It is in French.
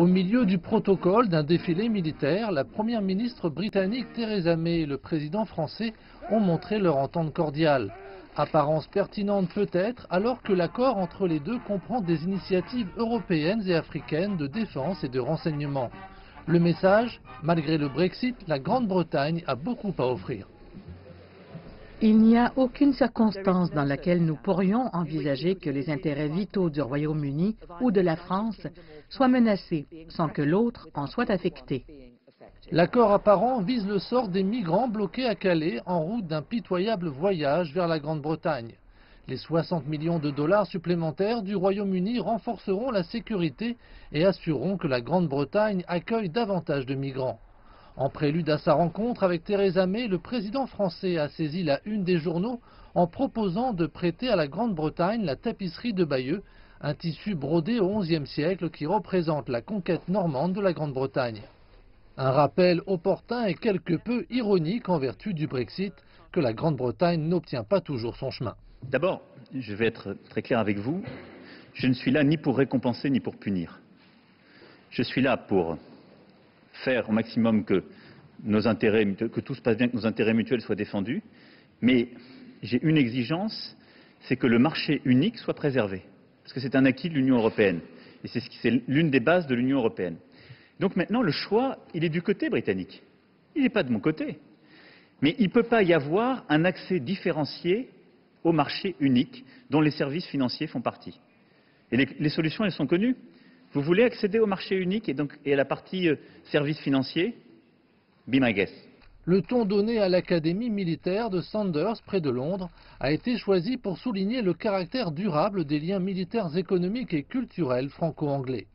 Au milieu du protocole d'un défilé militaire, la première ministre britannique Theresa May et le président français ont montré leur entente cordiale. Apparence pertinente peut-être, alors que l'accord entre les deux comprend des initiatives européennes et africaines de défense et de renseignement. Le message, malgré le Brexit, la Grande-Bretagne a beaucoup à offrir. Il n'y a aucune circonstance dans laquelle nous pourrions envisager que les intérêts vitaux du Royaume-Uni ou de la France soient menacés sans que l'autre en soit affecté. L'accord apparent vise le sort des migrants bloqués à Calais en route d'un pitoyable voyage vers la Grande-Bretagne. Les 60 millions de dollars supplémentaires du Royaume-Uni renforceront la sécurité et assureront que la Grande-Bretagne accueille davantage de migrants. En prélude à sa rencontre avec Theresa May, le président français a saisi la une des journaux en proposant de prêter à la Grande-Bretagne la tapisserie de Bayeux, un tissu brodé au XIe siècle qui représente la conquête normande de la Grande-Bretagne. Un rappel opportun et quelque peu ironique en vertu du Brexit, que la Grande-Bretagne n'obtient pas toujours son chemin. D'abord, je vais être très clair avec vous, je ne suis là ni pour récompenser ni pour punir. Je suis là pour faire au maximum que tout se passe bien, que nos intérêts mutuels soient défendus, mais j'ai une exigence, c'est que le marché unique soit préservé, parce que c'est un acquis de l'Union européenne, et c'est l'une des bases de l'Union européenne. Donc maintenant, le choix, il est du côté britannique, il n'est pas de mon côté, mais il ne peut pas y avoir un accès différencié au marché unique dont les services financiers font partie. Et les solutions, elles sont connues. Vous voulez accéder au marché unique et à la partie services financiers? Be my guest. Le ton donné à l'académie militaire de Sandhurst, près de Londres, a été choisi pour souligner le caractère durable des liens militaires économiques et culturels franco-anglais.